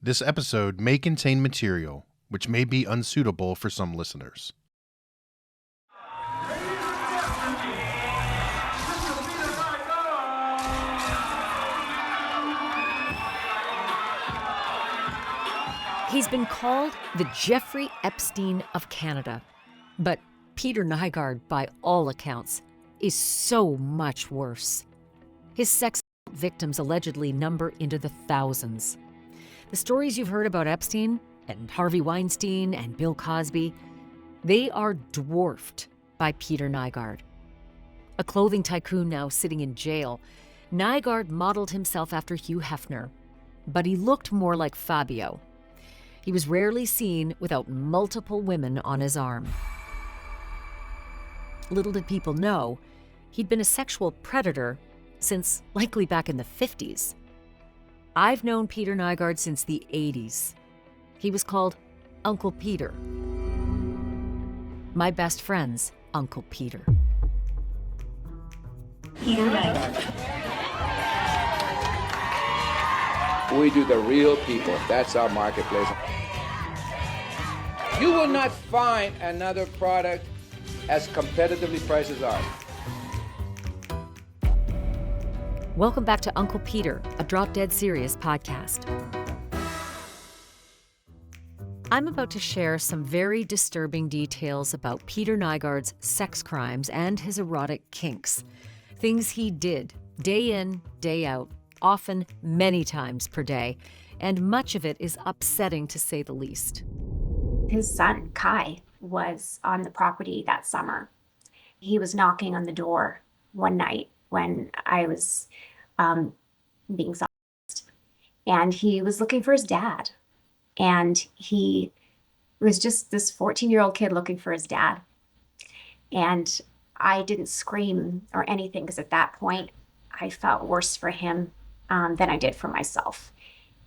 This episode may contain material which may be unsuitable for some listeners. He's been called the Jeffrey Epstein of Canada. But Peter Nygard, by all accounts, is so much worse. His sex victims allegedly number into the thousands. The stories you've heard about Epstein and Harvey Weinstein and Bill Cosby, they are dwarfed by Peter Nygard. A clothing tycoon now sitting in jail, Nygard modeled himself after Hugh Hefner, but he looked more like Fabio. He was rarely seen without multiple women on his arm. Little did people know, he'd been a sexual predator since likely back in the 50s. I've known Peter Nygard since the 80s. He was called Uncle Peter. My best friend's Uncle Peter. Peter Nygard. We do the real people. That's our marketplace. You will not find another product as competitively priced as ours. Welcome back to Uncle Peter, a Drop Dead Serious podcast. I'm about to share some very disturbing details about Peter Nygard's sex crimes and his erotic kinks. Things he did, day in, day out, often many times per day, and much of it is upsetting to say the least. His son, Kai, was on the property that summer. He was knocking on the door one night when I was being silenced, and he was looking for his dad. And he was just this 14-year-old kid looking for his dad. And I didn't scream or anything because at that point I felt worse for him than I did for myself.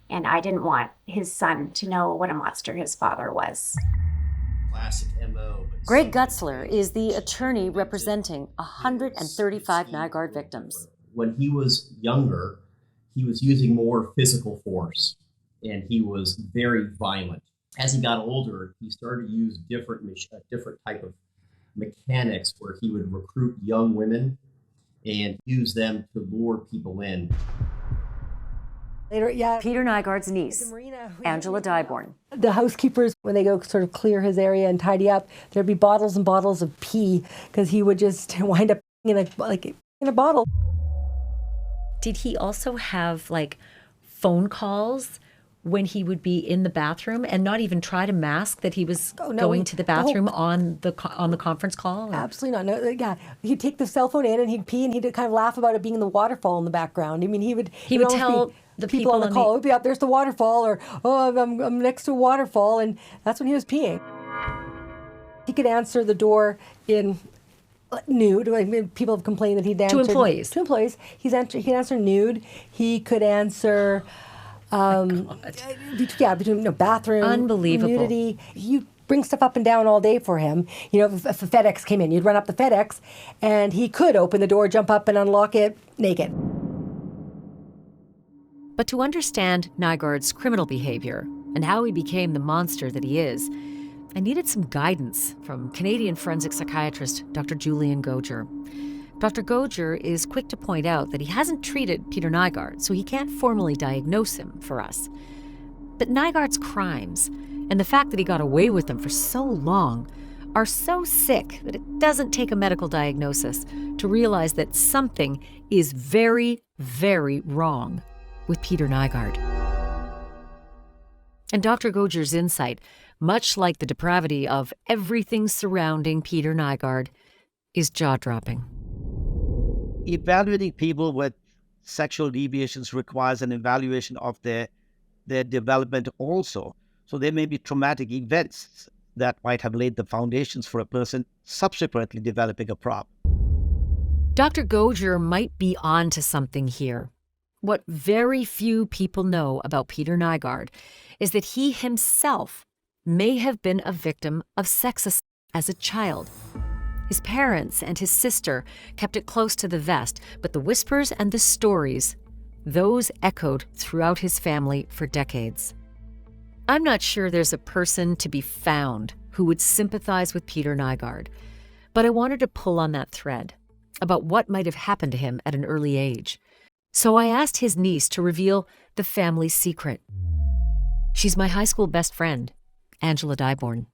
And I didn't want his son to know what a monster his father was. Classic MO. Greg Gutzler is the attorney representing 135 Nygard victims. When he was younger, he was using more physical force, and he was very violent. As he got older, he started to use a different type of mechanics where he would recruit young women and use them to lure people in. Later, Peter Nygard's niece, Angela Dyborn. the housekeepers, when they go sort of clear his area and tidy up, there'd be bottles and bottles of pee because he would just wind up in a bottle. Did he also have phone calls when he would be in the bathroom and not even try to mask that he was going to the bathroom on the conference call? Absolutely not. No, yeah, he'd take the cell phone in and he'd pee and he'd kind of laugh about it being the waterfall in the background. I mean, he would tell the people on the call, "Oh, yeah, there's the waterfall," or "Oh, I'm next to a waterfall," and that's when he was peeing. He could answer the door in nude. I mean, people have complained that he'd answer to employees. He'd answer nude. He could answer. Between bathroom, unbelievable nudity. You bring stuff up and down all day for him. If a FedEx came in, you'd run up the FedEx, and he could open the door, jump up, and unlock it naked. But to understand Nygard's criminal behavior and how he became the monster that he is, I needed some guidance from Canadian forensic psychiatrist Dr. Julian Goger. Dr. Goger is quick to point out that he hasn't treated Peter Nygard, so he can't formally diagnose him for us. But Nygard's crimes, and the fact that he got away with them for so long, are so sick that it doesn't take a medical diagnosis to realize that something is very, very wrong with Peter Nygard. And Dr. Goger's insight, much like the depravity of everything surrounding Peter Nygard, is jaw-dropping. Evaluating people with sexual deviations requires an evaluation of their development also. So there may be traumatic events that might have laid the foundations for a person subsequently developing a problem. Dr. Goger might be on to something here. What very few people know about Peter Nygard is that he himself may have been a victim of sex assault as a child. His parents and his sister kept it close to the vest, but the whispers and the stories, those echoed throughout his family for decades. I'm not sure there's a person to be found who would sympathize with Peter Nygard, but I wanted to pull on that thread about what might have happened to him at an early age. So I asked his niece to reveal the family secret. She's my high school best friend, Angela Dyborn.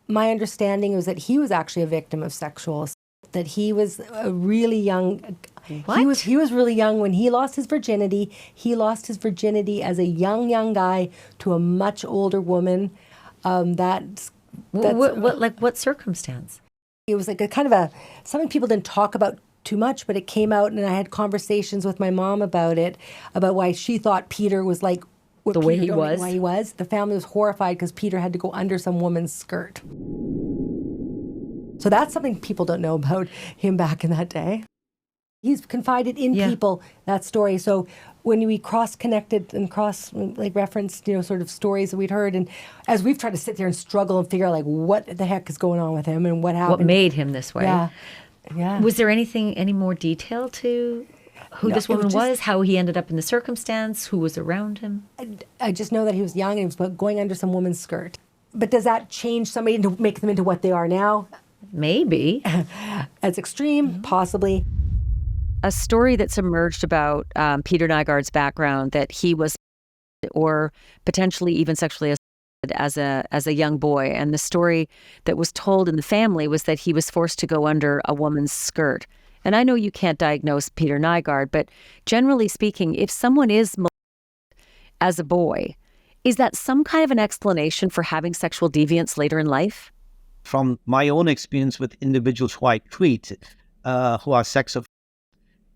My understanding was that he was actually a victim of sexual assault, that he was a really young. What? He was really young when he lost his virginity. He lost his virginity as a young guy to a much older woman. What circumstance? It was like a kind of something people didn't talk about too much, but it came out, and I had conversations with my mom about it, about why she thought Peter was like what The way Peter he told me, was? why he was. The family was horrified because Peter had to go under some woman's skirt. So that's something people don't know about him back in that day. He's confided in people, that story. So when we cross-connected and referenced, sort of stories that we'd heard, and as we've tried to sit there and struggle and figure out, like, what the heck is going on with him and what happened. What made him this way? Yeah. Was there any more detail to who this woman was, how he ended up in the circumstance, who was around him? I just know that he was young and he was going under some woman's skirt. But does that change somebody to make them into what they are now? Maybe. As extreme, possibly. A story that's emerged about Peter Nygard's background, that he was or potentially even sexually assaulted as a young boy. And the story that was told in the family was that he was forced to go under a woman's skirt. And I know you can't diagnose Peter Nygard, but generally speaking, if someone is molested as a boy, is that some kind of an explanation for having sexual deviance later in life? From my own experience with individuals who I treat, who are sex offenders,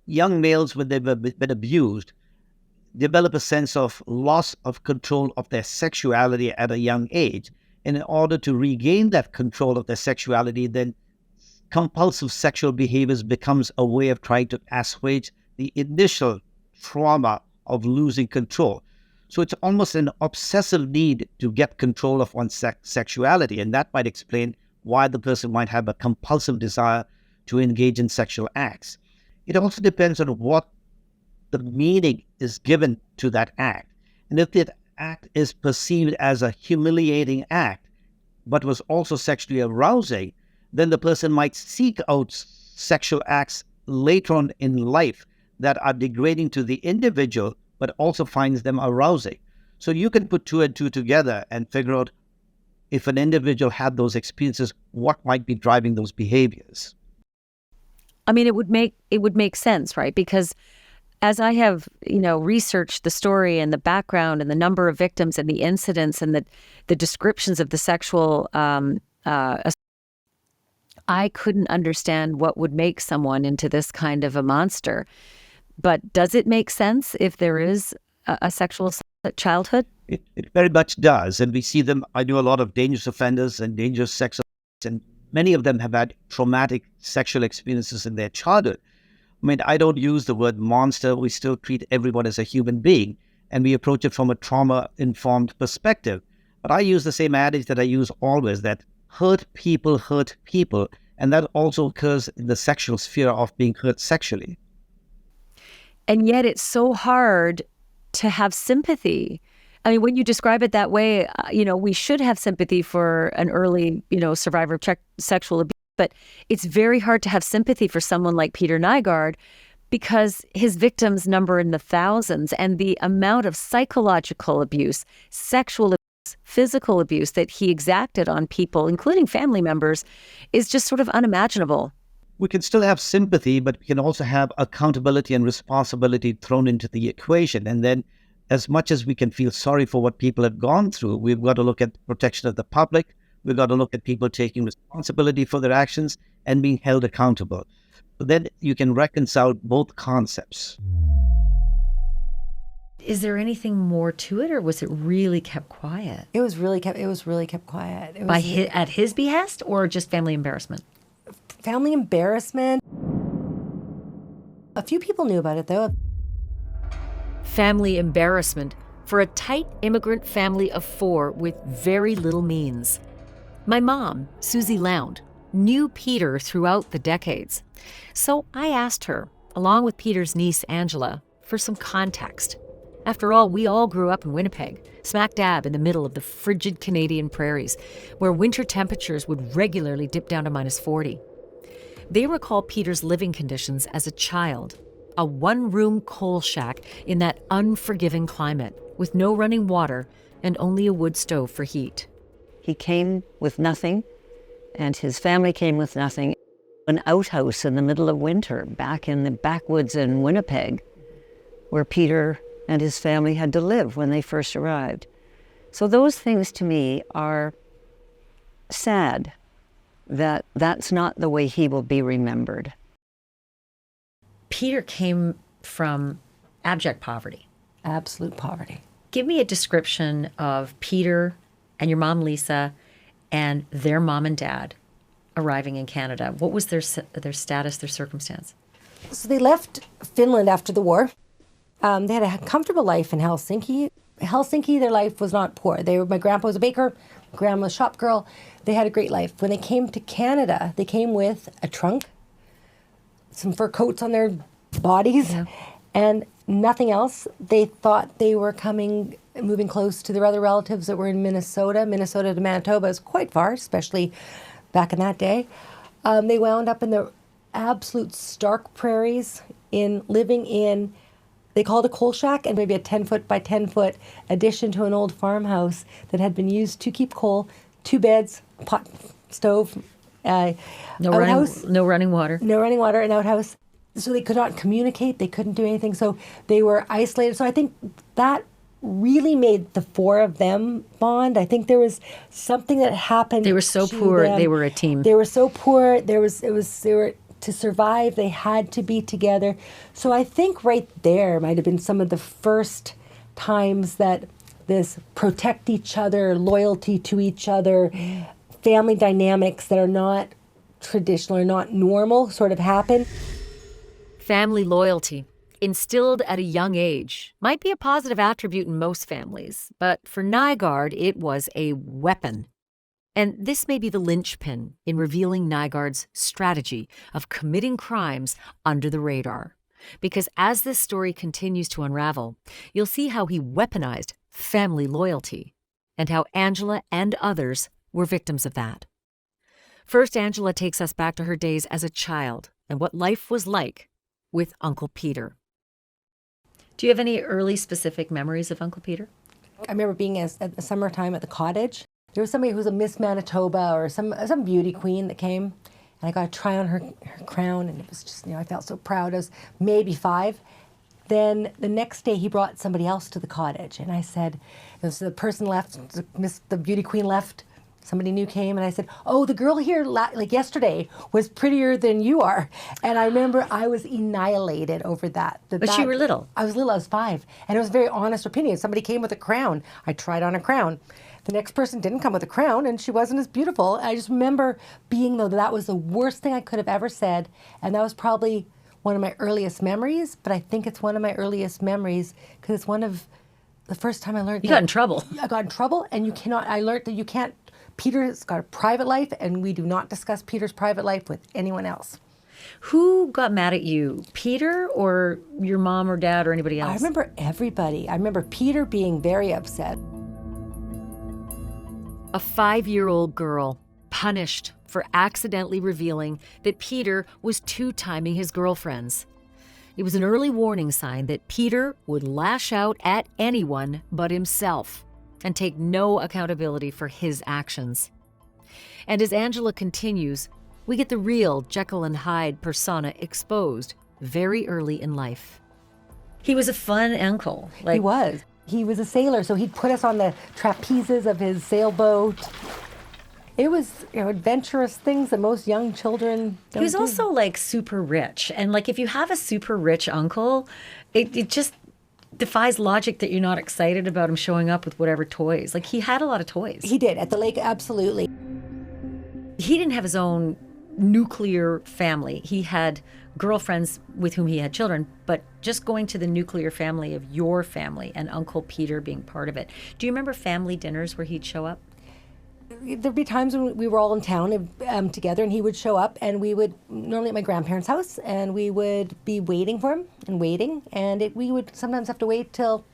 young males, when they've been abused, develop a sense of loss of control of their sexuality at a young age. And in order to regain that control of their sexuality, then compulsive sexual behaviors becomes a way of trying to assuage the initial trauma of losing control. So it's almost an obsessive need to get control of one's sexuality, and that might explain why the person might have a compulsive desire to engage in sexual acts. It also depends on what the meaning is given to that act. And if that act is perceived as a humiliating act, but was also sexually arousing, then the person might seek out sexual acts later on in life that are degrading to the individual, but also finds them arousing. So you can put two and two together and figure out, if an individual had those experiences, what might be driving those behaviors. I mean, it would make sense, right? Because as I have, researched the story and the background and the number of victims and the incidents and the descriptions of the sexual I couldn't understand what would make someone into this kind of a monster. But does it make sense if there is a sexual assault at childhood? It very much does. And we see them. I do a lot of dangerous offenders and dangerous sex offenders, and many of them have had traumatic sexual experiences in their childhood. I mean, I don't use the word monster. We still treat everyone as a human being, and we approach it from a trauma-informed perspective. But I use the same adage that I use always, that hurt people, and that also occurs in the sexual sphere of being hurt sexually. And yet it's so hard to have sympathy. I mean, when you describe it that way, we should have sympathy for an early, survivor of sexual abuse, but it's very hard to have sympathy for someone like Peter Nygard because his victims number in the thousands, and the amount of psychological abuse, sexual abuse, physical abuse that he exacted on people, including family members, is just sort of unimaginable. We can still have sympathy, but we can also have accountability and responsibility thrown into the equation. And then, as much as we can feel sorry for what people have gone through, we've got to look at protection of the public. We've got to look at people taking responsibility for their actions and being held accountable. But then you can reconcile both concepts. Is there anything more to it, or was it really kept quiet? It was really kept quiet. It was, At his behest, or just family embarrassment? Family embarrassment. A few people knew about it, though. Family embarrassment for a tight immigrant family of 4 with very little means. My mom, Susie Lound, knew Peter throughout the decades. So I asked her, along with Peter's niece, Angela, for some context. After all, we all grew up in Winnipeg, smack dab in the middle of the frigid Canadian prairies, where winter temperatures would regularly dip down to -40. They recall Peter's living conditions as a child, a one-room coal shack in that unforgiving climate, with no running water and only a wood stove for heat. He came with nothing, and his family came with nothing. An outhouse in the middle of winter, back in the backwoods in Winnipeg, where Peter and his family had to live when they first arrived. So those things to me are sad, that that's not the way he will be remembered. Peter came from abject poverty. Absolute poverty. Give me a description of Peter and your mom, Lisa, and their mom and dad arriving in Canada. What was their status, their circumstance? So they left Finland after the war. They had a comfortable life in Helsinki. Helsinki, their life was not poor. My grandpa was a baker, grandma was a shop girl. They had a great life. When they came to Canada, they came with a trunk, some fur coats on their bodies, and nothing else. They thought they were moving close to their other relatives that were in Minnesota. Minnesota to Manitoba is quite far, especially back in that day. They wound up in the absolute stark prairies, living in, they called a coal shack, and maybe a 10-foot by 10-foot addition to an old farmhouse that had been used to keep coal, 2 beds, pot, stove, No running water. No running water, an outhouse. So they could not communicate, they couldn't do anything, so they were isolated. So I think that really made the 4 of them bond. I think there was something that happened. They were so poor, they were a team. They were so poor, they were to survive, they had to be together. So I think right there might have been some of the first times that this protect each other, loyalty to each other, family dynamics that are not traditional or not normal sort of happen. Family loyalty, instilled at a young age, might be a positive attribute in most families, but for Nygard, it was a weapon. And this may be the linchpin in revealing Nygard's strategy of committing crimes under the radar. Because as this story continues to unravel, you'll see how he weaponized family loyalty and how Angela and others were victims of that. First, Angela takes us back to her days as a child and what life was like with Uncle Peter. Do you have any early specific memories of Uncle Peter? I remember being at the summertime at the cottage. There was somebody who was a Miss Manitoba or some beauty queen that came, and I got to try on her crown, and it was just, I felt so proud. I was maybe 5. Then the next day he brought somebody else to the cottage, and I said, so the person left, the beauty queen left, somebody new came, and I said, oh, the girl here like yesterday was prettier than you are. And I remember I was annihilated over that. But you were little. I was little, I was 5. And it was a very honest opinion. Somebody came with a crown. I tried on a crown. The next person didn't come with a crown, and she wasn't as beautiful. I just remember being, though, that was the worst thing I could have ever said. And that was probably one of my earliest memories, but I think it's one of my earliest memories because it's one of the first time I learned You got in trouble. I got in trouble, and I learned that you can't, Peter's got a private life, and we do not discuss Peter's private life with anyone else. Who got mad at you, Peter or your mom or dad or anybody else? I remember everybody. I remember Peter being very upset. A 5-year-old girl punished for accidentally revealing that Peter was two-timing his girlfriends. It was an early warning sign that Peter would lash out at anyone but himself and take no accountability for his actions. And as Angela continues, we get the real Jekyll and Hyde persona exposed very early in life. He was a fun uncle. He was. He was a sailor, so he'd put us on the trapezes of his sailboat. It was, adventurous things that most young children don't He was do. also super rich. And if you have a super rich uncle, it just defies logic that you're not excited about him showing up with whatever toys. He had a lot of toys. He did, at the lake, absolutely. He didn't have his own nuclear family. He had girlfriends with whom he had children, but just going to the nuclear family of your family and Uncle Peter being part of it. Do you remember family dinners where he'd show up? There'd be times when we were all in town together, and he would show up, and we would, normally at my grandparents' house, and we would be waiting for him, and we would sometimes have to wait till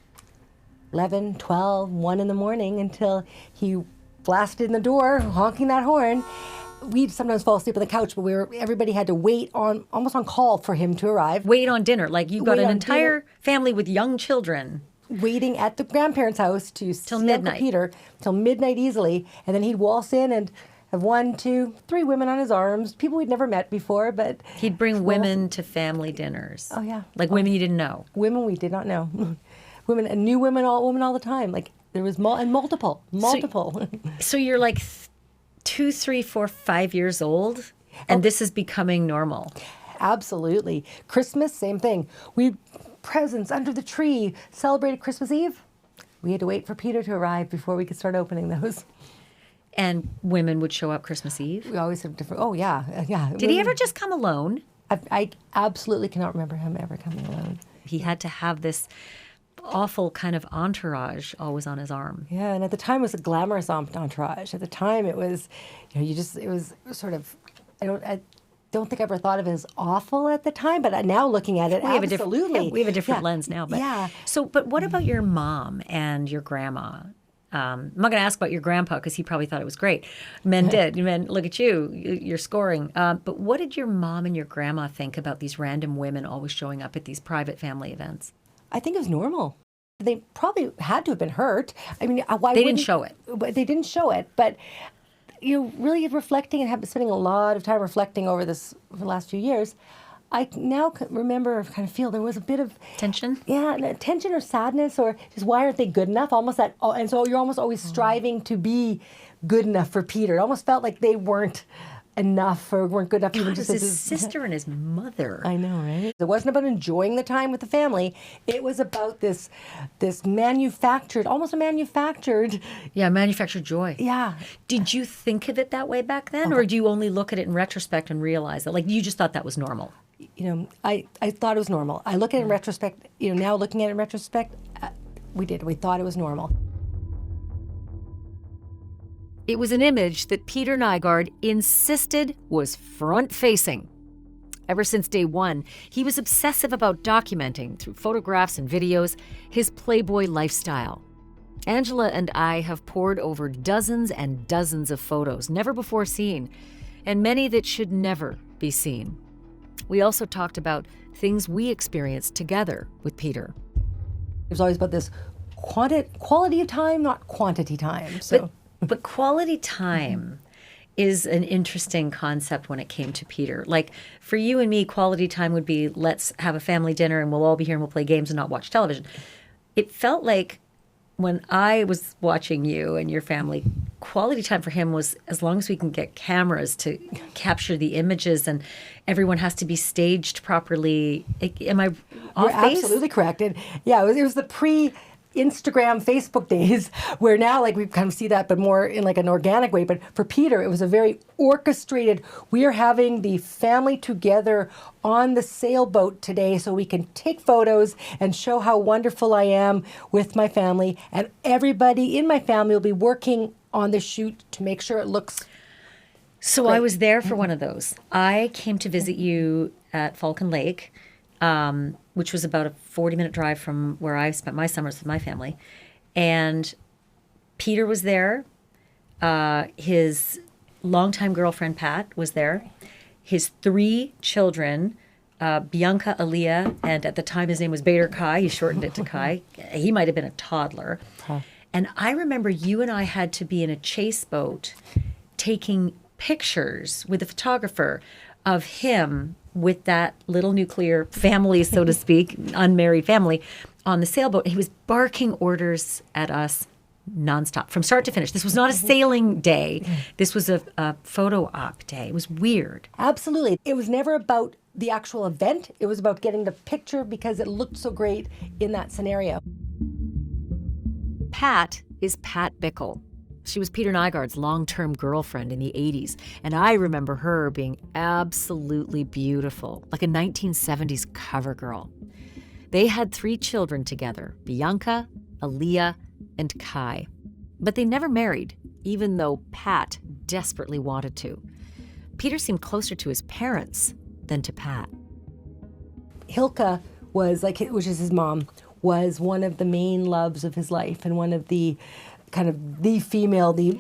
11, 12, 1 in the morning until he blasted in the door, honking that horn. We'd sometimes fall asleep on the couch, but everybody had to wait almost on call for him to arrive. Wait on dinner. Like you've got an entire family with young children. Waiting at the grandparents' house to see midnight. Uncle Peter till midnight easily. And then he'd waltz in and have 1, 2, 3 women on his arms, people we'd never met before, but... He'd bring women to family dinners. Oh, yeah. Like women you didn't know. Women we did not know. Women, and new women all the time. Like there was multiple. So you're like 2, 3, 4, 5 years old, and this is becoming normal. Absolutely. Christmas, same thing. We presents under the tree, celebrated Christmas Eve. We had to wait for Peter to arrive before we could start opening those. And women would show up Christmas Eve? We always have different, oh yeah, yeah. Did he ever just come alone? I absolutely cannot remember him ever coming alone. He had to have this awful kind of entourage always on his arm. Yeah, and at the time it was a glamorous entourage. At the time it was, it was sort of, I don't think I ever thought of it as awful at the time, but now looking at it, absolutely. We have a different lens now. But, yeah. But what about your mom and your grandma? I'm not going to ask about your grandpa because he probably thought it was great. Men did. Men, look at you. You're scoring. But what did your mom and your grandma think about these random women always showing up at these private family events? I think it was normal. They probably had to have been hurt. I mean, why they didn't show it. But they didn't show it. But really reflecting and spending a lot of time reflecting over the last few years, I now remember, kind of feel there was a bit of tension. Yeah, tension or sadness, or just why aren't they good enough? Almost that, and so you're almost always striving to be good enough for Peter. It almost felt like they weren't enough or weren't good enough. God, even just his sister and his mother. I know, right? It wasn't about enjoying the time with the family. It was about this manufactured, almost a manufactured. Yeah, manufactured joy. Yeah. Did you think of it that way back then, or do you only look at it in retrospect and realize that, like, you just thought that was normal? I thought it was normal. I look at it in retrospect. Now looking at it in retrospect, we thought it was normal. It was an image that Peter Nygard insisted was front-facing. Ever since day one, he was obsessive about documenting, through photographs and videos, his playboy lifestyle. Angela and I have pored over dozens and dozens of photos never before seen, and many that should never be seen. We also talked about things we experienced together with Peter. It was always about this quality of time, not quantity time. So. But quality time is an interesting concept when it came to Peter. Like, for you and me, quality time would be, let's have a family dinner and we'll all be here and we'll play games and not watch television. It felt like when I was watching you and your family, quality time for him was as long as we can get cameras to capture the images and everyone has to be staged properly. Am I off base? You're absolutely correct. And yeah, it was the Instagram, Facebook days where now we kind of see that, but more in an organic way. But for Peter, it was a very orchestrated, we are having the family together on the sailboat today so we can take photos and show how wonderful I am with my family. And everybody in my family will be working on the shoot to make sure it looks So great. I was there for one of those. I came to visit you at Falcon Lake, which was about a 40-minute drive from where I spent my summers with my family. And Peter was there. His longtime girlfriend, Pat, was there. His 3 children, Bianca, Aaliyah, and at the time his name was Bader Cay. He shortened it to Cay. He might have been a toddler. Huh. And I remember you and I had to be in a chase boat taking pictures with a photographer of him with that little nuclear family, so to speak, unmarried family, on the sailboat. He was barking orders at us nonstop, from start to finish. This was not a sailing day. This was a photo op day. It was weird. Absolutely. It was never about the actual event. It was about getting the picture because it looked so great in that scenario. Pat is Pat Bickle. She was Peter Nygard's long-term girlfriend in the 80s, and I remember her being absolutely beautiful, like a 1970s cover girl. They had 3 children together, Bianca, Aaliyah, and Cay. But they never married, even though Pat desperately wanted to. Peter seemed closer to his parents than to Pat. Hilka was, which is his mom, was one of the main loves of his life and one of the kind of the female, the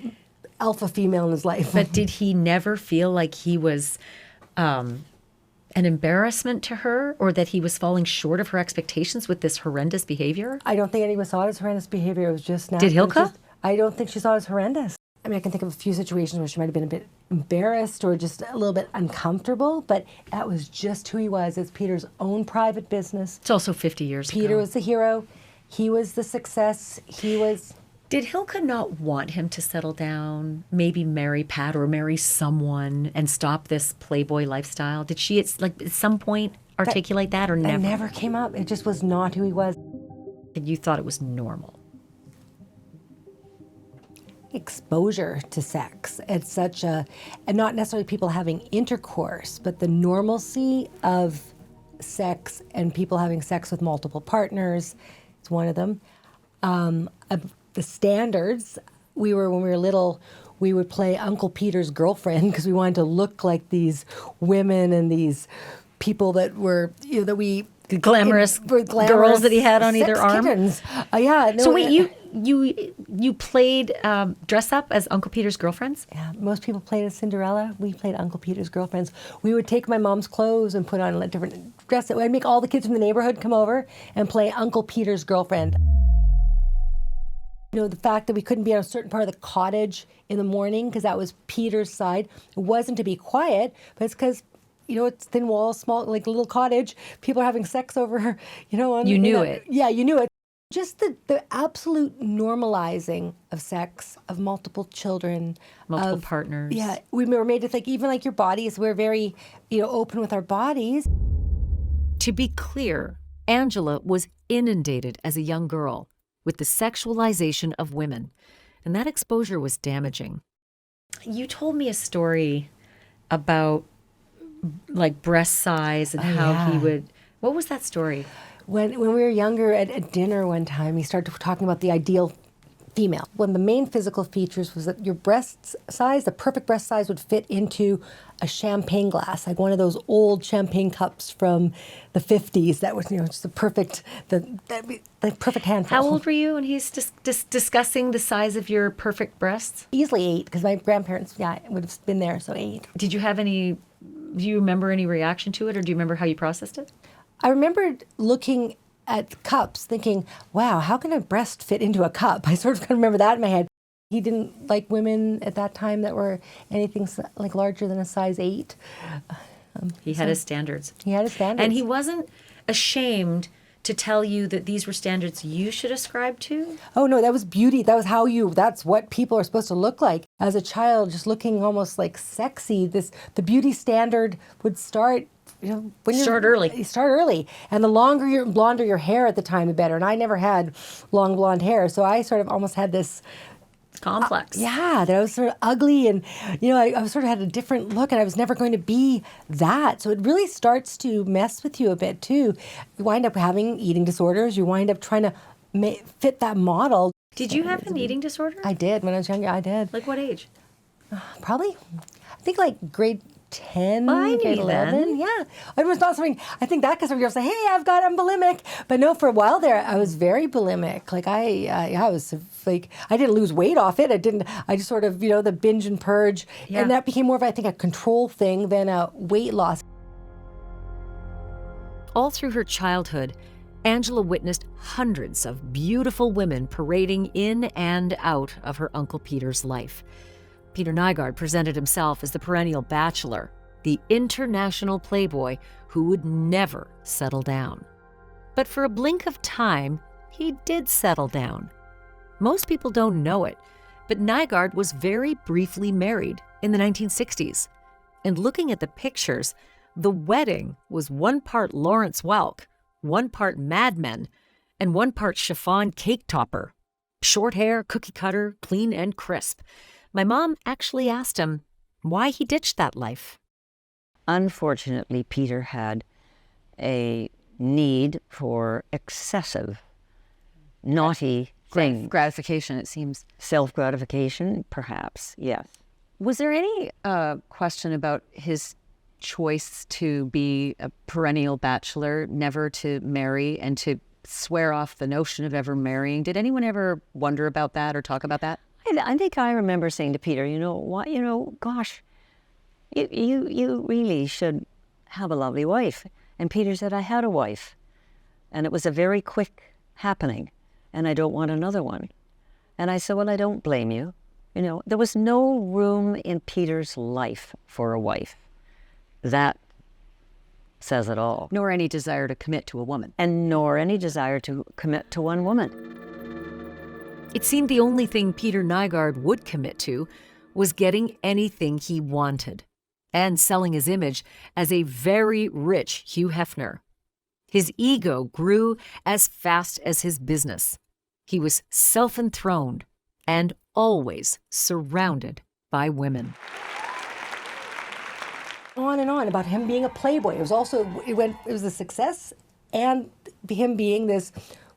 alpha female in his life. But did he never feel like he was an embarrassment to her, or that he was falling short of her expectations with this horrendous behavior? I don't think anyone saw it as horrendous behavior. It was just Did Hilka? I don't think she saw it as horrendous. I mean, I can think of a few situations where she might have been a bit embarrassed or just a little bit uncomfortable, but that was just who he was. It's Peter's own private business. It's also 50 years ago. Peter was the hero. He was the success. He was... Did Hilka not want him to settle down, maybe marry Pat or marry someone and stop this playboy lifestyle? Did she at some point articulate that or never? It never came up. It just was not who he was. And you thought it was normal? Exposure to sex. It's such a, and not necessarily people having intercourse, but the normalcy of sex and people having sex with multiple partners. It's one of them. The standards, when we were little, we would play Uncle Peter's girlfriend because we wanted to look like these women and these people that were, that we... Glamorous girls that he had on either arm. Yeah. No, so wait, you played dress up as Uncle Peter's girlfriends? Yeah. Most people played as Cinderella. We played Uncle Peter's girlfriends. We would take my mom's clothes and put on different dresses. I'd make all the kids from the neighborhood come over and play Uncle Peter's girlfriend. The fact that we couldn't be on a certain part of the cottage in the morning because that was Peter's side. It wasn't to be quiet, but it's because it's thin walls, small, like little cottage. People are having sex over, You knew it. Yeah, you knew it. Just the absolute normalizing of sex, of multiple children. Multiple partners. Yeah, we were made to think, even like your bodies, we're very, open with our bodies. To be clear, Angela was inundated as a young girl with the sexualization of women, and that exposure was damaging. You told me a story about breast size and how he would... What was that story? When we were younger at dinner one time, he started talking about the ideal female. One of the main physical features was that your breast size, the perfect breast size, would fit into a champagne glass, like one of those old champagne cups from the 50s. That was, just the perfect handful. How old were you when he's discussing the size of your perfect breasts? Easily 8, because my grandparents, would have been there, so 8. Did you have any... Do you remember any reaction to it, or do you remember how you processed it? I remembered looking at cups thinking, wow, how can a breast fit into a cup? I sort of kind of remember that in my head. He didn't like women at that time that were anything like larger than a size 8. He had his standards. He had his standards. And he wasn't ashamed to tell you that these were standards you should ascribe to? Oh, no, that was beauty. That was that's what people are supposed to look like. As a child, just looking almost like sexy, the beauty standard would start, when you start early. You start early. And the blonder your hair at the time, the better. And I never had long blonde hair, so I sort of almost had this complex. That I was sort of ugly and, I sort of had a different look and I was never going to be that. So it really starts to mess with you a bit too. You wind up having eating disorders. You wind up trying to fit that model. Did you have an eating disorder? I did. When I was younger, I did. Like what age? Probably, I think like grade 10, I grade knew 11. then. Yeah. It was not something, I think that because some girls say, hey, I'm bulimic. But no, for a while there, I was very bulimic. Like I was like, I didn't lose weight off it. I just sort of, the binge and purge. Yeah. And that became more of, I think, a control thing than a weight loss. All through her childhood, Angela witnessed hundreds of beautiful women parading in and out of her Uncle Peter's life. Peter Nygard presented himself as the perennial bachelor, the international playboy who would never settle down. But for a blink of time, he did settle down. Most people don't know it, but Nygard was very briefly married in the 1960s. And looking at the pictures, the wedding was 1 part Lawrence Welk, 1 part Mad Men, and 1 part chiffon cake topper. Short hair, cookie cutter, clean and crisp. My mom actually asked him why he ditched that life. Unfortunately, Peter had a need for excessive, naughty things. Gratification, it seems. Self-gratification, perhaps, yes. Was there any question about his choice to be a perennial bachelor, never to marry, and to swear off the notion of ever marrying. Did anyone ever wonder about that or talk about that? I think I remember saying to Peter, gosh, you really should have a lovely wife. And Peter said, I had a wife. And it was a very quick happening. And I don't want another one. And I said, well, I don't blame you. There was no room in Peter's life for a wife. That says it all. Nor any desire to commit to a woman. And nor any desire to commit to one woman. It seemed the only thing Peter Nygard would commit to was getting anything he wanted and selling his image as a very rich Hugh Hefner. His ego grew as fast as his business. He was self-enthroned and always surrounded by women. On and on about him being a playboy. It was a success, and him being this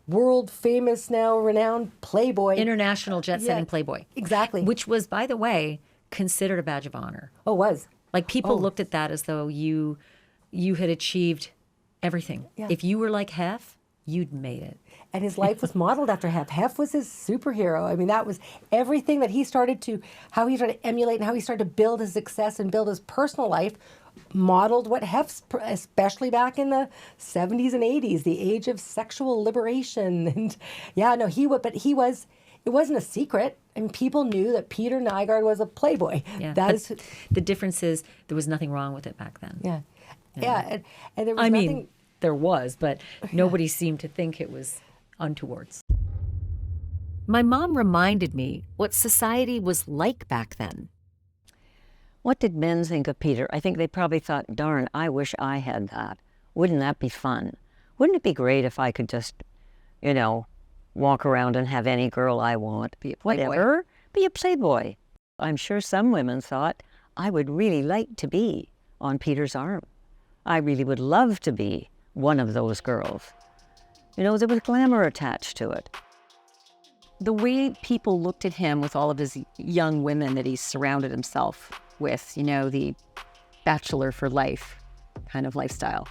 world famous now renowned playboy. International jet-setting playboy. Exactly. Which was, by the way, considered a badge of honor. Oh, was. Like people looked at that as though you had achieved everything. Yeah. If you were like Hef, you'd made it. And his life was modeled after Hef. Hef was his superhero. I mean, that was everything that how he started to emulate and how he started to build his success and build his personal life, modeled what Hef's, especially back in the 70s and 80s, the age of sexual liberation. And it wasn't a secret. And people knew that Peter Nygard was a playboy. Yeah, the difference is there was nothing wrong with it back then. Yeah. Yeah. And there was nothing. There was, but nobody seemed to think it was untowards. My mom reminded me what society was like back then. What did men think of Peter? I think they probably thought, darn, I wish I had that. Wouldn't that be fun? Wouldn't it be great if I could just, walk around and have any girl I want? Be a playboy. Whatever. Be a playboy. I'm sure some women thought, I would really like to be on Peter's arm. I really would love to be one of those girls. There was glamour attached to it. The way people looked at him with all of his young women that he surrounded himself with, the bachelor for life kind of lifestyle.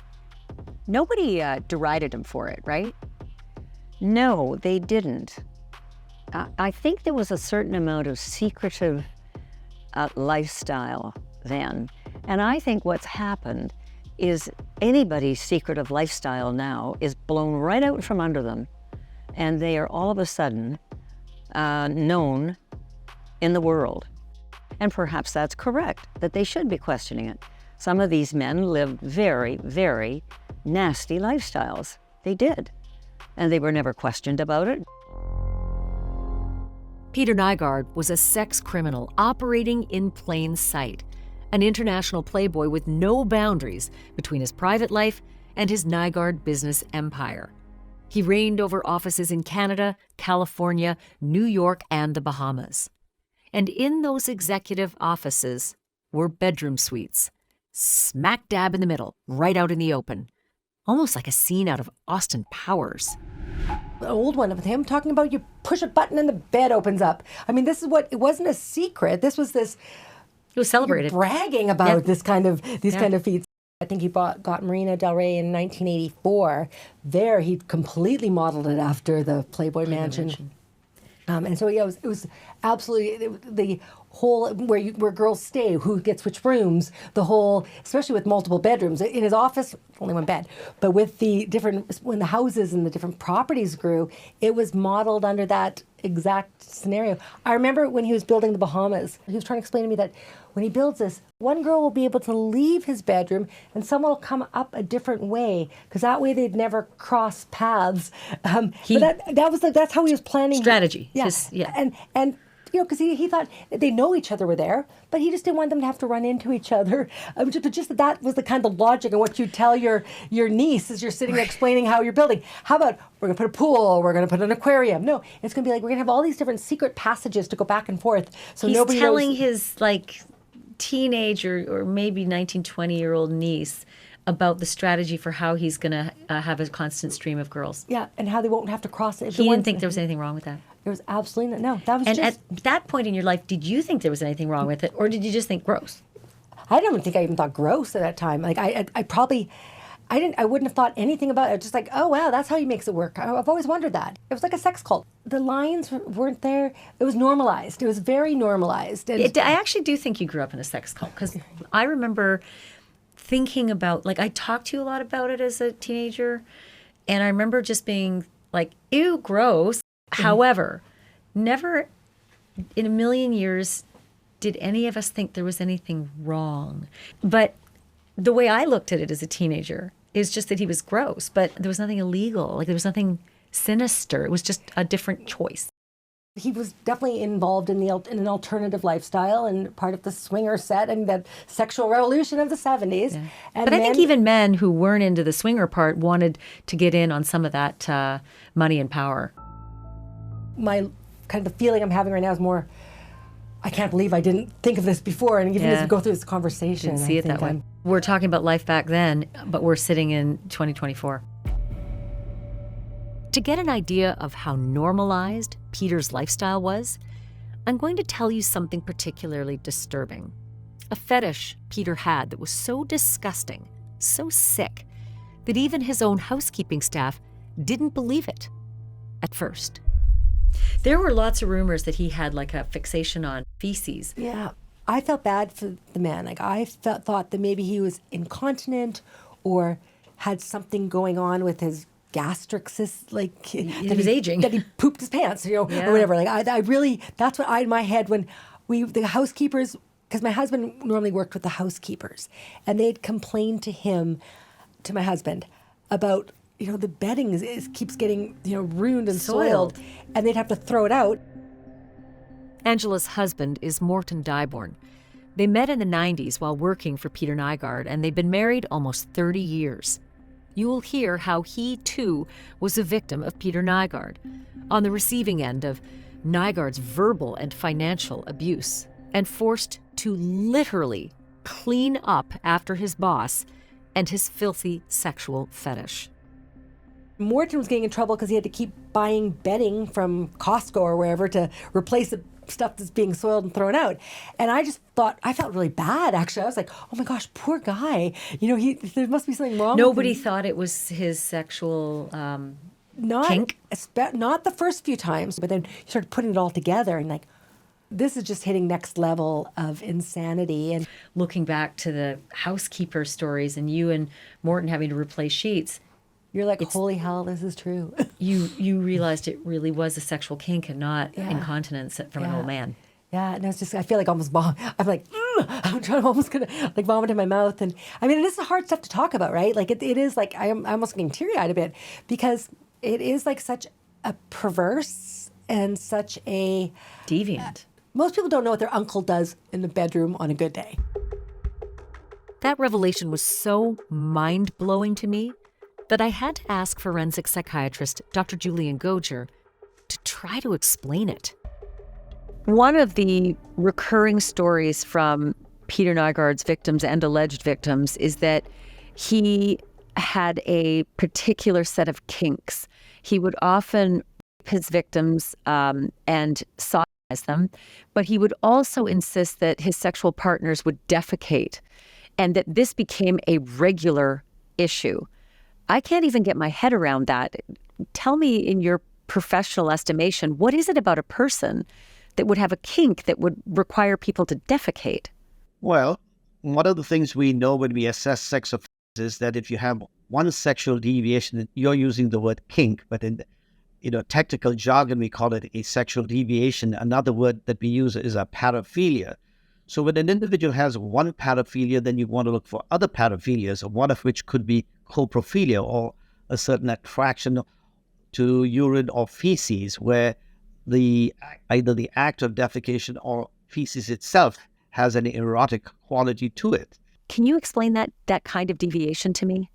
Nobody derided him for it, right? No, they didn't. I think there was a certain amount of secretive lifestyle then. And I think what's happened is anybody's secretive lifestyle now is blown right out from under them, and they are all of a sudden known in the world. And perhaps that's correct, that they should be questioning it. Some of these men lived very, very nasty lifestyles. They did. And they were never questioned about it. Peter Nygard was a sex criminal operating in plain sight, an international playboy with no boundaries between his private life and his Nygard business empire. He reigned over offices in Canada, California, New York, and the Bahamas. And in those executive offices were bedroom suites, smack dab in the middle, right out in the open. Almost like a scene out of Austin Powers. An old one of him talking about you push a button and the bed opens up. I mean, it wasn't a secret. This was this. It was celebrated. Bragging about these kind of feats. I think he got Marina Del Rey in 1984. There, he completely modeled it after the Playboy Mansion. And so it was absolutely the whole where girls stay, who gets which rooms, the whole, especially with multiple bedrooms. In his office, only one bed, but with when the houses and the different properties grew, it was modeled under that exact scenario. I remember when he was building the Bahamas, he was trying to explain to me that when he builds this, one girl will be able to leave his bedroom and someone will come up a different way, because that way they'd never cross paths. But that's how he was planning. Strategy. Yes. And because he thought they know each other were there, but he just didn't want them to have to run into each other. Just that was the kind of logic of what you tell your niece as you're sitting there explaining how you're building. How about we're going to put a pool, we're going to put an aquarium? No, it's going to be like we're going to have all these different secret passages to go back and forth. So he's nobody telling knows. His teenage or maybe 19, 20-year-old niece about the strategy for how he's going to have a constant stream of girls. Yeah, and how they won't have to cross it. He didn't think there was anything wrong with that. There was absolutely no. That was and just. At that point in your life, did you think there was anything wrong with it, or did you just think gross? I don't think I even thought gross at that time. Like I I wouldn't have thought anything about it. Just like, oh wow, that's how he makes it work. I've always wondered that. It was like a sex cult. The lines weren't there. It was normalized. It was very normalized. And I actually do think you grew up in a sex cult, because I remember thinking about, like, I talked to you a lot about it as a teenager, and I remember just being like, ew, gross. However, never in a million years did any of us think there was anything wrong. But the way I looked at it as a teenager is just that he was gross, but there was nothing illegal. Like, there was nothing sinister. It was just a different choice. he was definitely involved in an alternative lifestyle and part of the swinger set and the sexual revolution of the 70s. Yeah. And but I think even men who weren't into the swinger part wanted to get in on some of that money and power. My kind of the feeling I'm having right now is more, I can't believe I didn't think of this before, and even as we go through this conversation. Didn't see it that way. We're talking about life back then, but we're sitting in 2024. To get an idea of how normalized Peter's lifestyle was, I'm going to tell you something particularly disturbing. A fetish Peter had that was so disgusting, so sick, that even his own housekeeping staff didn't believe it at first. There were lots of rumors that he had like a fixation on feces. Yeah, I felt bad for the man. Like I thought that maybe he was incontinent or had something going on with his gastric cyst, like he was aging, that he pooped his pants, or whatever. Like I really, that's what in my head when the housekeepers, because my husband normally worked with the housekeepers, and they'd complained to my husband about, the bedding keeps getting, ruined and soiled, and they'd have to throw it out. Angela's husband is Morton Dyborn. They met in the 90s while working for Peter Nygard, and they've been married almost 30 years. You'll hear how he, too, was a victim of Peter Nygard, on the receiving end of Nygard's verbal and financial abuse, and forced to literally clean up after his boss and his filthy sexual fetish. Morton was getting in trouble because he had to keep buying bedding from Costco or wherever to replace the stuff that's being soiled and thrown out. And I felt really bad, actually. I was like, oh my gosh, poor guy. There must be something wrong Nobody with him. thought it was his sexual kink? Not the first few times, but then you started putting it all together and like, this is just hitting next level of insanity. And looking back to the housekeeper stories and you and Morton having to replace sheets, you're like, holy hell, this is true. You realized it really was a sexual kink and not incontinence from an old man. Yeah, and it's just, I feel like almost I'm like, I'm almost gonna like vomit in my mouth. And I mean, this is hard stuff to talk about, right? Like it is like, I'm almost getting teary-eyed a bit because it is like such a perverse and such a deviant. Most people don't know what their uncle does in the bedroom on a good day. That revelation was so mind-blowing to me that I had to ask forensic psychiatrist Dr. Julian Goger to try to explain it. One of the recurring stories from Peter Nygard's victims and alleged victims is that he had a particular set of kinks. He would often rape his victims and sodomize them, but he would also insist that his sexual partners would defecate and that this became a regular issue. I can't even get my head around that. Tell me, in your professional estimation, what is it about a person that would have a kink that would require people to defecate? Well, one of the things we know when we assess sex offenses is that if you have one sexual deviation, you're using the word kink, but in technical jargon, we call it a sexual deviation. Another word that we use is a paraphilia. So when an individual has one paraphilia, then you want to look for other paraphilias, one of which could be coprophilia, or a certain attraction to urine or feces, where either the act of defecation or feces itself has an erotic quality to it. Can you explain that kind of deviation to me?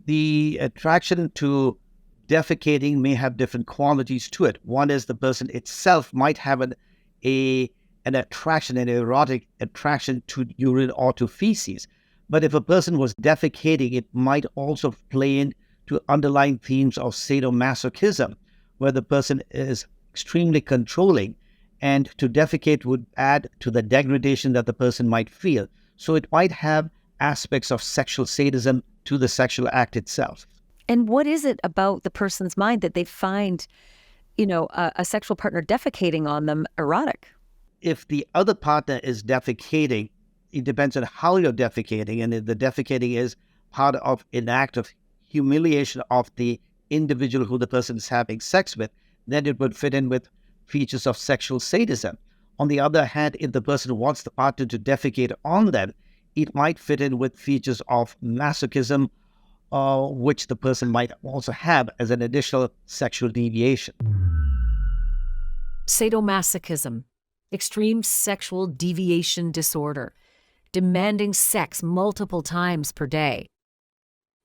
The attraction to defecating may have different qualities to it. One is the person itself might have an attraction, an erotic attraction to urine or to feces. But if a person was defecating, it might also play into underlying themes of sadomasochism, where the person is extremely controlling, and to defecate would add to the degradation that the person might feel. So it might have aspects of sexual sadism to the sexual act itself. And what is it about the person's mind that they find, a sexual partner defecating on them erotic? If the other partner is defecating, it depends on how you're defecating. And if the defecating is part of an act of humiliation of the individual who the person is having sex with, then it would fit in with features of sexual sadism. On the other hand, if the person wants the partner to defecate on them, it might fit in with features of masochism, which the person might also have as an additional sexual deviation. Sadomasochism, extreme sexual deviation disorder, demanding sex multiple times per day.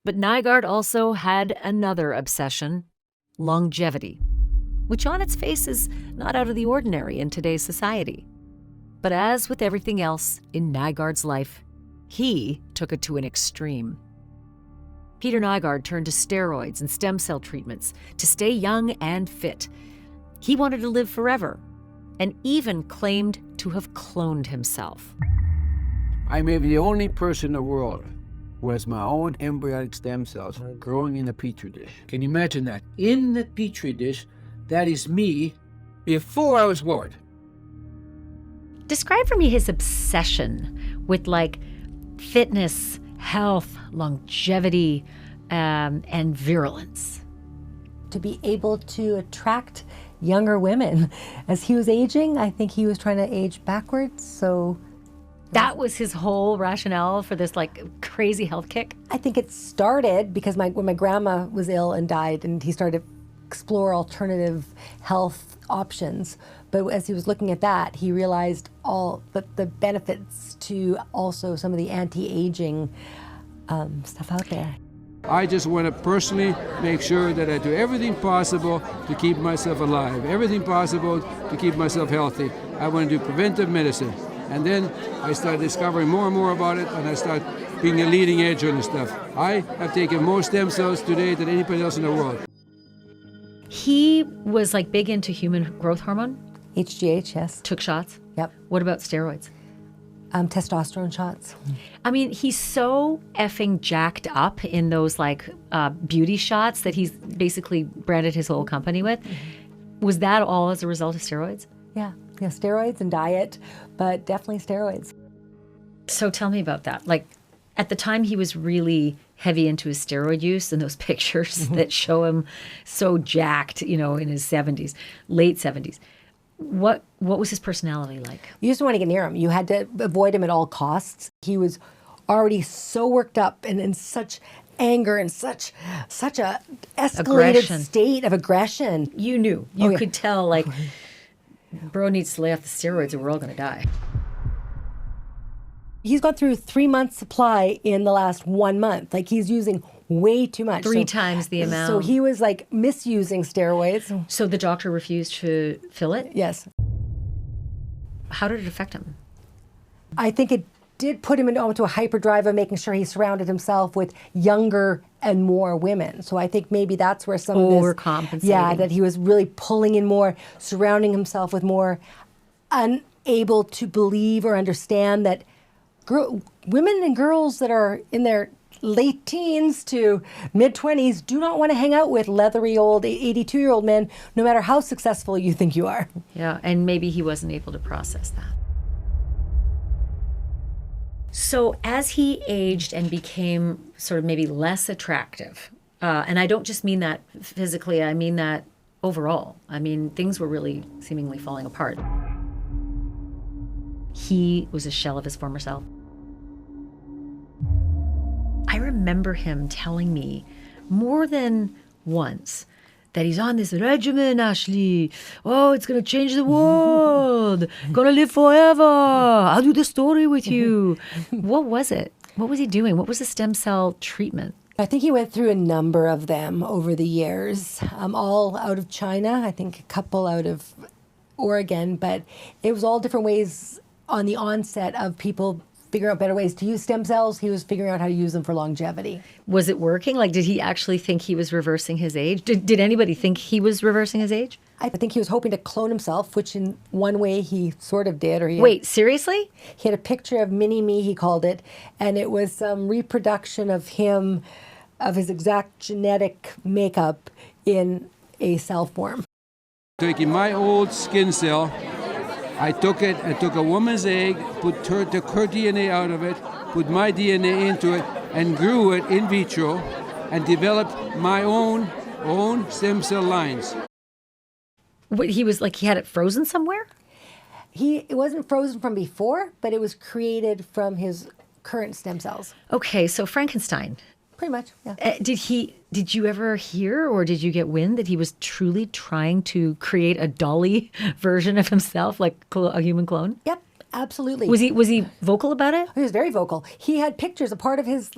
But Nygard also had another obsession, longevity, which on its face is not out of the ordinary in today's society. But as with everything else in Nygard's life, he took it to an extreme. Peter Nygard turned to steroids and stem cell treatments to stay young and fit. He wanted to live forever, and even claimed to have cloned himself. I may be the only person in the world who has my own embryonic stem cells growing in a petri dish. Can you imagine that? In the petri dish, that is me before I was born. Describe for me his obsession with fitness, health, longevity, and virulence. To be able to attract younger women. As he was aging, I think he was trying to age backwards, so... That was his whole rationale for this crazy health kick? I think it started because when my grandma was ill and died, and he started to explore alternative health options. But as he was looking at that, he realized all the benefits to also some of the anti-aging stuff out there. I just want to personally make sure that I do everything possible to keep myself alive, everything possible to keep myself healthy. I want to do preventive medicine. And then I started discovering more and more about it, and I started being a leading edge on this stuff. I have taken more stem cells today than anybody else in the world. He was big into human growth hormone? HGH, yes. Took shots? Yep. What about steroids? Testosterone shots. I mean, he's so effing jacked up in those beauty shots that he's basically branded his whole company with. Was that all as a result of steroids? Yeah, steroids and diet, but definitely steroids. So tell me about that. At the time, he was really heavy into his steroid use, and those pictures that show him so jacked, in his 70s, late 70s. What was his personality like? You just didn't want to get near him. You had to avoid him at all costs. He was already so worked up and in such anger and such a escalated state of aggression. You knew. You could tell, bro needs to lay off the steroids or we're all going to die. He's gone through 3 months supply in the last 1 month. He's using way too much. Three times the amount. So he was misusing steroids. So the doctor refused to fill it? Yes. How did it affect him? I think it did put him into a hyperdrive of making sure he surrounded himself with younger and more women. So I think maybe that's where some of this... Overcompensating. Yeah, that he was really pulling in more, surrounding himself with more, unable to believe or understand that women and girls that are in their late teens to mid-20s do not want to hang out with leathery old 82-year-old men, no matter how successful you think you are. Yeah, and maybe he wasn't able to process that. So as he aged and became sort of maybe less attractive, and I don't just mean that physically, I mean that overall. I mean, things were really seemingly falling apart. He was a shell of his former self. I remember him telling me more than once that he's on this regimen, Ashleigh. Oh, it's going to change the world. Going to live forever. I'll do the story with you. What was it? What was he doing? What was the stem cell treatment? I think he went through a number of them over the years, all out of China. I think a couple out of Oregon, but it was all different ways on the onset of people figuring out better ways to use stem cells. He was figuring out how to use them for longevity. Was it working? Like, did he actually think he was reversing his age? Did anybody think he was reversing his age? I think he was hoping to clone himself, which in one way he sort of did. Wait, seriously? He had a picture of mini-me, he called it, and it was some reproduction of him, of his exact genetic makeup in a cell form. Taking my old skin cell, I took a woman's egg, took her DNA out of it, put my DNA into it, and grew it in vitro, and developed my own stem cell lines. What, he had it frozen somewhere? It wasn't frozen from before, but it was created from his current stem cells. Okay, so Frankenstein. Pretty much, yeah. Did you ever hear or did you get wind that he was truly trying to create a dolly version of himself, like a human clone? Yep, absolutely. Was he vocal about it? He was very vocal. He had pictures, a part of his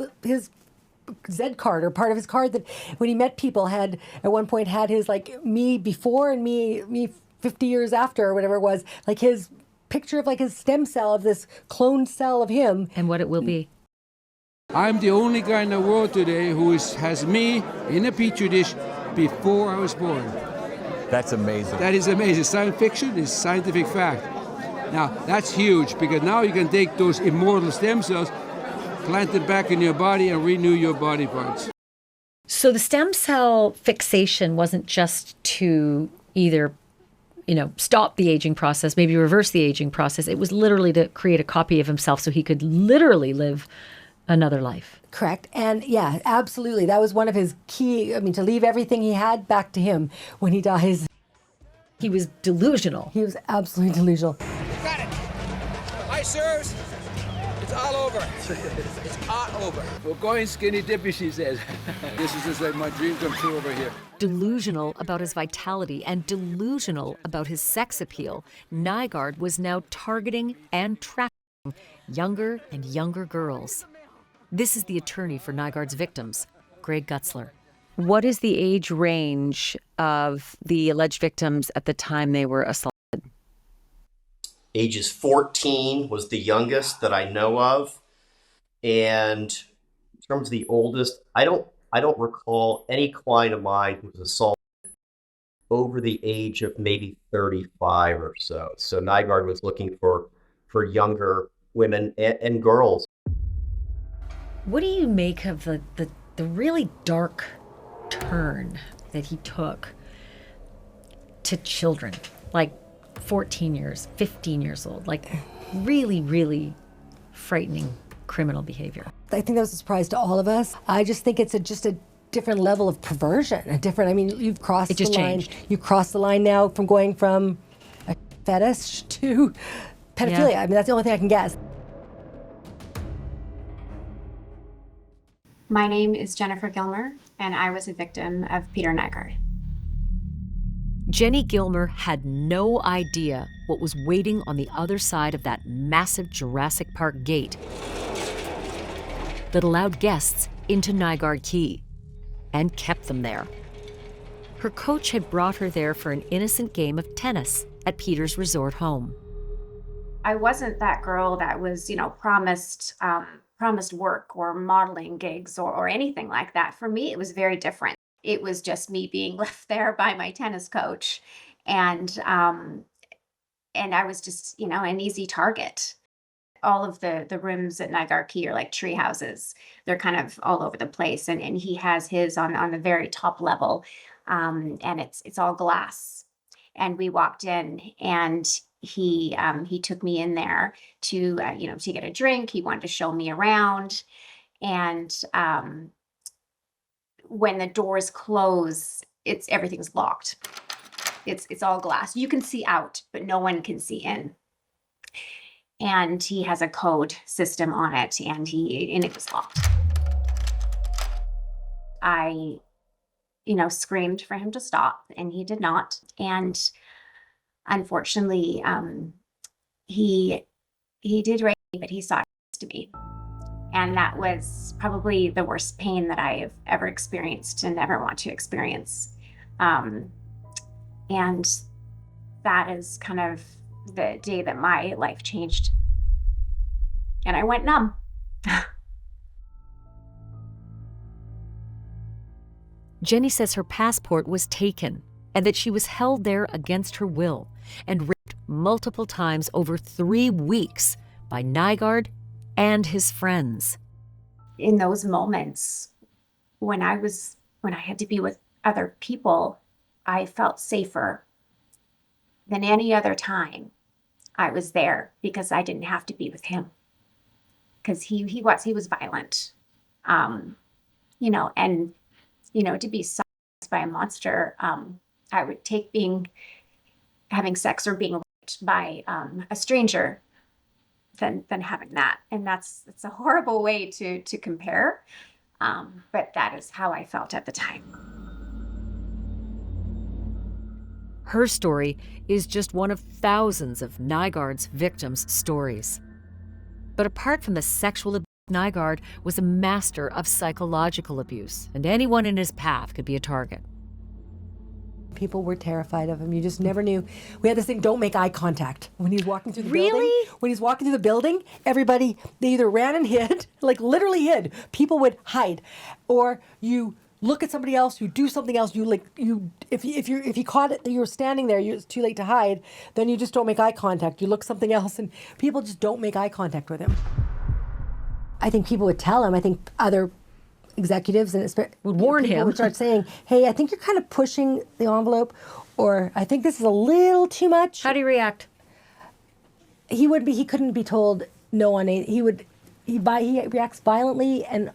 Z card, or part of his card that when he met people had, at one point had his like me before and me 50 years after, or whatever it was, like his picture of like his stem cell of this cloned cell of him. And what it will be. I'm the only guy in the world today who has me in a petri dish before I was born. That's amazing. That is amazing. Science fiction is scientific fact. Now, that's huge because now you can take those immortal stem cells, plant them back in your body, and renew your body parts. So the stem cell fixation wasn't just to either, stop the aging process, maybe reverse the aging process. It was literally to create a copy of himself so he could literally live another life. Correct. And yeah, absolutely. That was one of his key, to leave everything he had back to him when he dies. He was delusional. He was absolutely delusional. Got it. Hi, sirs. It's all over. It's all over. We're going skinny dippy, she says. This is just like my dream come true over here. Delusional about his vitality and delusional about his sex appeal, Nygard was now targeting and tracking younger and younger girls. This is the attorney for Nygard's victims, Greg Gutzler. What is the age range of the alleged victims at the time they were assaulted? Ages 14 was the youngest that I know of. And in terms of the oldest, I don't recall any client of mine who was assaulted over the age of maybe 35 or so. So Nygard was looking for younger women and girls. What do you make of the really dark turn that he took to children, like 14 years, 15 years old, like really, really frightening criminal behavior? I think that was a surprise to all of us. I just think it's just a different level of perversion, you've crossed the line. It just changed. You crossed the line now from going from a fetish to pedophilia. Yeah. That's the only thing I can guess. My name is Jennifer Gilmer, and I was a victim of Peter Nygard. Jenny Gilmer had no idea what was waiting on the other side of that massive Jurassic Park gate that allowed guests into Nygard Cay and kept them there. Her coach had brought her there for an innocent game of tennis at Peter's resort home. I wasn't that girl that was, promised work or modeling gigs or anything like that. For me, it was very different. It was just me being left there by my tennis coach, and I was just, an easy target. All of the rooms at Nygard Cay are like tree houses. They're kind of all over the place, and he has his on the very top level, and it's all glass. And we walked in, and he took me in there to get a drink. He wanted to show me around, and when the doors close, everything's locked. It's all glass. You can see out, but no one can see in. And he has a code system on it, and it was locked. I screamed for him to stop, and he did not. And unfortunately, he did rape me, but he saw it to me. And that was probably the worst pain that I have ever experienced and ever want to experience. And that is kind of the day that my life changed. and I went numb. Jenny says her passport was taken and that she was held there against her will and raped multiple times over 3 weeks by Nygard and his friends. In those moments when I had to be with other people, I felt safer than any other time I was there because I didn't have to be with him. Because he was violent. To be silenced by a monster, I would take having sex or being raped by a stranger than having that. And it's a horrible way to compare. But that is how I felt at the time. Her story is just one of thousands of Nygard's victims' stories. But apart from the sexual abuse, Nygard was a master of psychological abuse, and anyone in his path could be a target. People were terrified of him. You just never knew. We had this thing, don't make eye contact. When he's walking through the building. When he's walking through the building, everybody, they either ran and hid, like literally hid. People would hide. Or you look at somebody else, you do something else, if you caught it, you were standing there, it's too late to hide, then you just don't make eye contact. You look something else, and people just don't make eye contact with him. I think people would tell him. I think other executives and would warn him. Would start saying, "Hey, I think you're kind of pushing the envelope," or "I think this is a little too much." How do you react? He couldn't be told no on a. He reacts violently and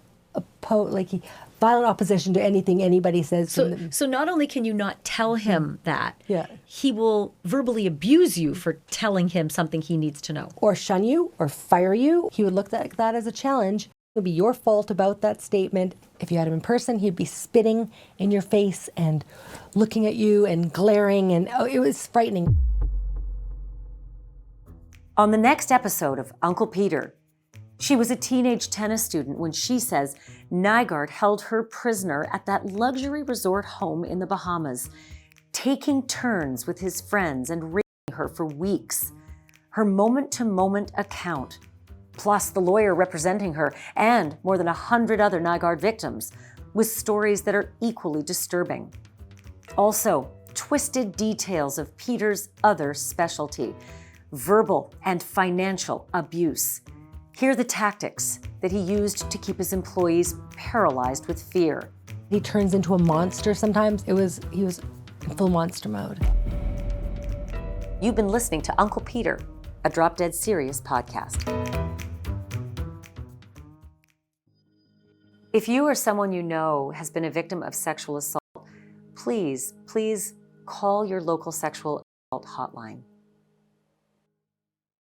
violent opposition to anything anybody says. So not only can you not tell him that, yeah, he will verbally abuse you for telling him something he needs to know. Or shun you, or fire you. He would look at that as a challenge. It would be your fault about that statement. If you had him in person, he'd be spitting in your face and looking at you and glaring, and it was frightening. On the next episode of Uncle Peter, she was a teenage tennis student when she says Nygard held her prisoner at that luxury resort home in the Bahamas, taking turns with his friends and raping her for weeks. Her moment-to-moment account, plus the lawyer representing her and more than 100 other Nygard victims, with stories that are equally disturbing. Also, twisted details of Peter's other specialty, verbal and financial abuse. Hear the tactics that he used to keep his employees paralyzed with fear. He turns into a monster sometimes. He was in full monster mode. You've been listening to Uncle Peter, a Drop Dead Serious podcast. If you or someone you know has been a victim of sexual assault, please call your local sexual assault hotline.